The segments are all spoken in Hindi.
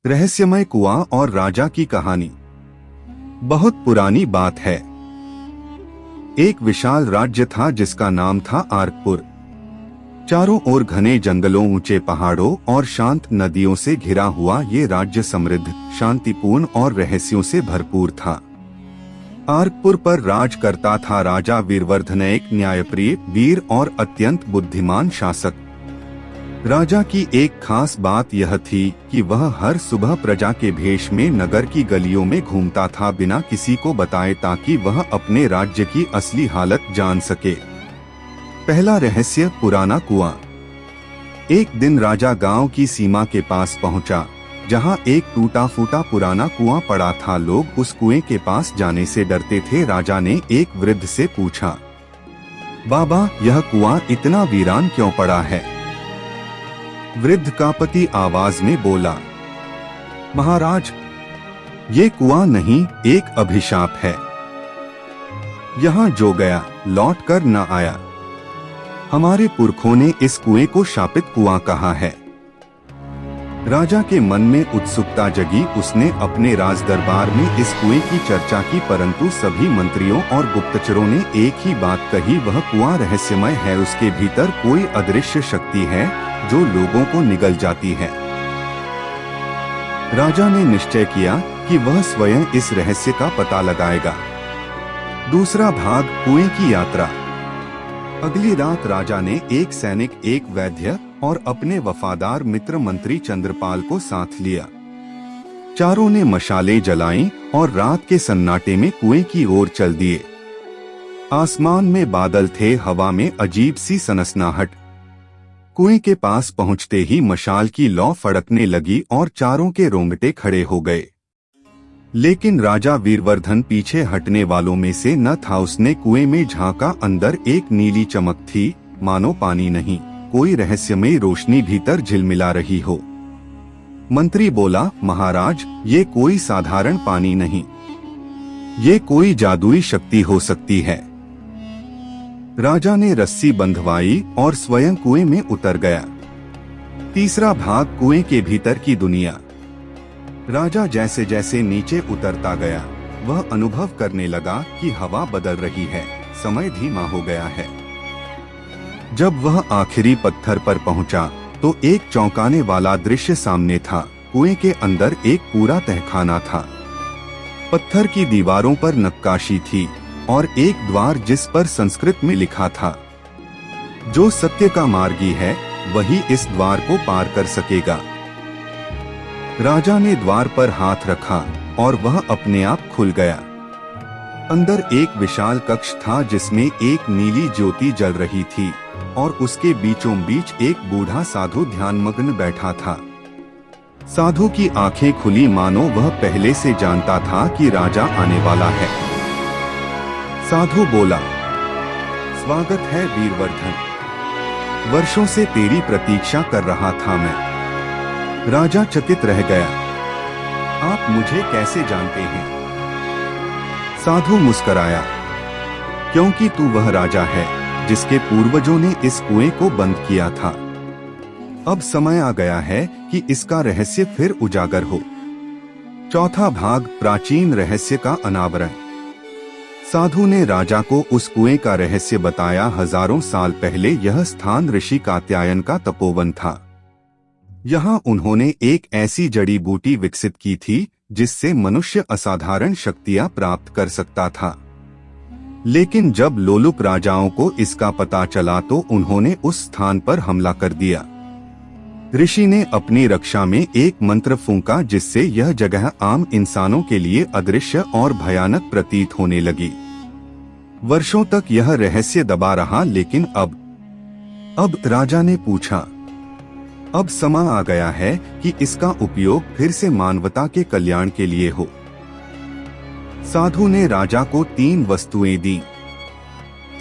रहस्यमय कुआं और राजा की कहानी। बहुत पुरानी बात है। एक विशाल राज्य था जिसका नाम था आर्कपुर। चारों ओर घने जंगलों, ऊंचे पहाड़ों और शांत नदियों से घिरा हुआ ये राज्य समृद्ध, शांतिपूर्ण और रहस्यों से भरपूर था। आर्कपुर पर राज करता था राजा वीरवर्धन, एक न्यायप्रिय, वीर और अत्यंत बुद्धिमान शासक। राजा की एक खास बात यह थी कि वह हर सुबह प्रजा के भेष में नगर की गलियों में घूमता था, बिना किसी को बताए, ताकि वह अपने राज्य की असली हालत जान सके। पहला रहस्य, पुराना कुआं। एक दिन राजा गांव की सीमा के पास पहुंचा, जहां एक टूटा फूटा पुराना कुआं पड़ा था। लोग उस कुएं के पास जाने से डरते थे। राजा ने एक वृद्ध से पूछा, बाबा, यह कुआं इतना वीरान क्यों पड़ा है? वृद्ध का पति आवाज में बोला, महाराज, ये कुआं नहीं, एक अभिशाप है। यहाँ जो गया लौट कर न आया। हमारे पुरखों ने इस कुएं को शापित कुआं कहा है। राजा के मन में उत्सुकता जगी। उसने अपने राज दरबार में इस कुएं की चर्चा की, परंतु सभी मंत्रियों और गुप्तचरों ने एक ही बात कही, वह कुआं रहस्यमय है। उसके भीतर कोई अदृश्य शक्ति है जो लोगों को निगल जाती है। राजा ने निश्चय किया कि वह स्वयं इस रहस्य का पता लगाएगा। दूसरा भाग, कुएं की यात्रा। अगली रात राजा ने एक सैनिक, एक वैद्य और अपने वफादार मित्र मंत्री चंद्रपाल को साथ लिया। चारों ने मशालें जलाईं और रात के सन्नाटे में कुएं की ओर चल दिए। आसमान में बादल थे, हवा में अजीब सी सनसनाहट। कुएं के पास पहुंचते ही मशाल की लौ फड़कने लगी और चारों के रोंगटे खड़े हो गए। लेकिन राजा वीरवर्धन पीछे हटने वालों में से न था। उसने कुएं में झांका, अंदर एक नीली चमक थी, मानो पानी नहीं, कोई रहस्यमयी रोशनी भीतर झिलमिला रही हो। मंत्री बोला, महाराज, ये कोई साधारण पानी नहीं, ये कोई जादुई शक्ति हो सकती है। राजा ने रस्सी बंधवाई और स्वयं कुएं में उतर गया। तीसरा भाग, कुएं के भीतर की दुनिया। राजा जैसे जैसे नीचे उतरता गया, वह अनुभव करने लगा कि हवा बदल रही है, समय धीमा हो गया है। जब वह आखिरी पत्थर पर पहुंचा तो एक चौंकाने वाला दृश्य सामने था। कुएं के अंदर एक पूरा तहखाना था। पत्थर की दीवारों पर नक्काशी थी और एक द्वार जिस पर संस्कृत में लिखा था, जो सत्य का मार्गी है वही इस द्वार को पार कर सकेगा। राजा ने द्वार पर हाथ रखा और वह अपने आप खुल गया। अंदर एक विशाल कक्ष था जिसमें एक नीली ज्योति जल रही थी और उसके बीचों बीच एक बूढ़ा साधु ध्यानमग्न बैठा था। साधु की आंखें खुली, मानो वह पहले से जानता था कि राजा आने वाला है। साधु बोला, स्वागत है वीरवर्धन, वर्षों से तेरी प्रतीक्षा कर रहा था मैं। राजा चकित रह गया, आप मुझे कैसे जानते हैं? साधु मुस्कराया, क्योंकि तू वह राजा है जिसके पूर्वजों ने इस कुएं को बंद किया था। अब समय आ गया है कि इसका रहस्य फिर उजागर हो। चौथा भाग, प्राचीन रहस्य का अनावरण। साधु ने राजा को उस कुएं का रहस्य बताया। हजारों साल पहले यह स्थान ऋषि कात्यायन का तपोवन था। यहाँ उन्होंने एक ऐसी जड़ी बूटी विकसित की थी जिससे मनुष्य असाधारण शक्तियां प्राप्त कर सकता था। लेकिन जब लोलुप राजाओं को इसका पता चला तो उन्होंने उस स्थान पर हमला कर दिया। ऋषि ने अपनी रक्षा में एक मंत्र फूंका जिससे यह जगह आम इंसानों के लिए अदृश्य और भयानक प्रतीत होने लगी। वर्षों तक यह रहस्य दबा रहा, लेकिन अब राजा ने पूछा, अब समय आ गया है कि इसका उपयोग फिर से मानवता के कल्याण के लिए हो। साधु ने राजा को 3 वस्तुएं दी,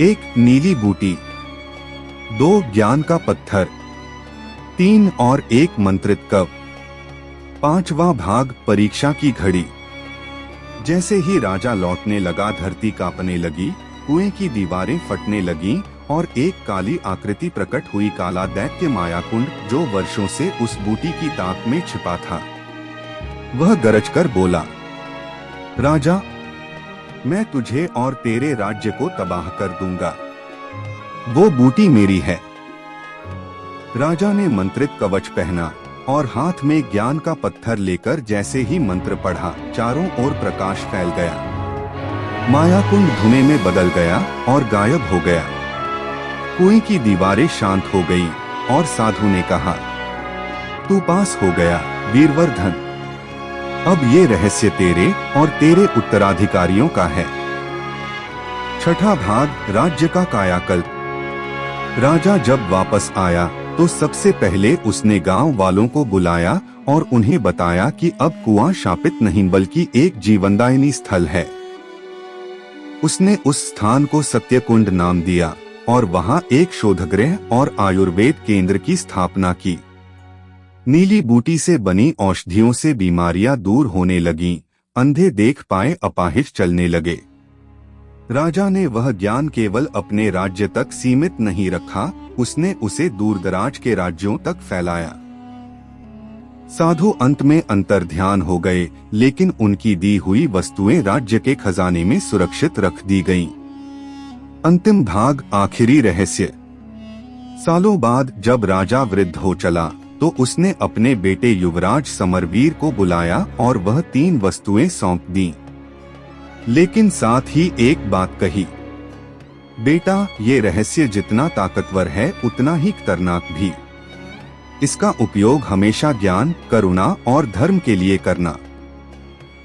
1 नीली बूटी, 2 ज्ञान का पत्थर, 3 और 1 मंत्रित कव। 5वां भाग, परीक्षा की घड़ी। जैसे ही राजा लौटने लगा, धरती कांपने लगी, कुएं की दीवारें फटने लगीं और एक काली आकृति प्रकट हुई, काला दैत्य मायाकुंड, जो वर्षों से उस बूटी की ताक में छिपा था। वह गरजकर बोला, राजा, मैं तुझे और तेरे राज्य को तबाह कर दूंगा। वो बूटी मेरी है। राजा ने मंत्रित कवच पहना और हाथ में ज्ञान का पत्थर लेकर जैसे ही मंत्र पढ़ा, चारों ओर प्रकाश फैल गया। माया कुंड धुएं में बदल गया और गायब हो गया। कुएं की दीवारें शांत हो गई और साधु ने कहा, तू पास हो गया वीरवर्धन। अब ये रहस्य तेरे और तेरे उत्तराधिकारियों का है। छठा भाग, राज्य का कायाकल्प। राजा जब वापस आया तो सबसे पहले उसने गांव वालों को बुलाया और उन्हें बताया कि अब कुआं शापित नहीं बल्कि एक जीवनदायिनी स्थल है। उसने उस स्थान को सत्यकुंड नाम दिया और वहां एक शोधगृह और आयुर्वेद केंद्र की स्थापना की। नीली बूटी से बनी औषधियों से बीमारियां दूर होने लगीं, अंधे देख पाए, अपाहिज चलने लगे। राजा ने वह ज्ञान केवल अपने राज्य तक सीमित नहीं रखा, उसने उसे दूरदराज के राज्यों तक फैलाया। साधु अंत में अंतर्ध्यान हो गए, लेकिन उनकी दी हुई वस्तुएं राज्य के खजाने में सुरक्षित रख दी गईं। अंतिम भाग, आखिरी रहस्य। सालों बाद जब राजा वृद्ध हो चला तो उसने अपने बेटे युवराज समरवीर को बुलाया और वह 3 वस्तुएं सौंप दी, लेकिन साथ ही एक बात कही, बेटा, ये रहस्य जितना ताकतवर है उतना ही खतरनाक भी। इसका उपयोग हमेशा ज्ञान, करुणा और धर्म के लिए करना,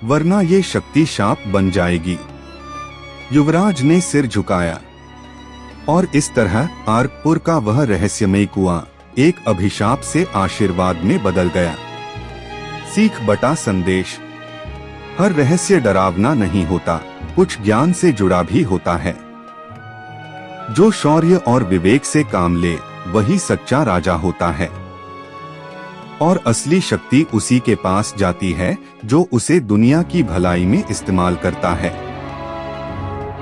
वरना ये शक्ति शाप बन जाएगी। युवराज ने सिर झुकाया और इस तरह आर्कपुर का वह रहस्यमय कुआं एक अभिशाप से आशीर्वाद में बदल गया। सीख बटा संदेश। हर रहस्य डरावना नहीं होता, कुछ ज्ञान से जुड़ा भी होता है। जो शौर्य और विवेक से काम ले वही सच्चा राजा होता है, और असली शक्ति उसी के पास जाती है जो उसे दुनिया की भलाई में इस्तेमाल करता है।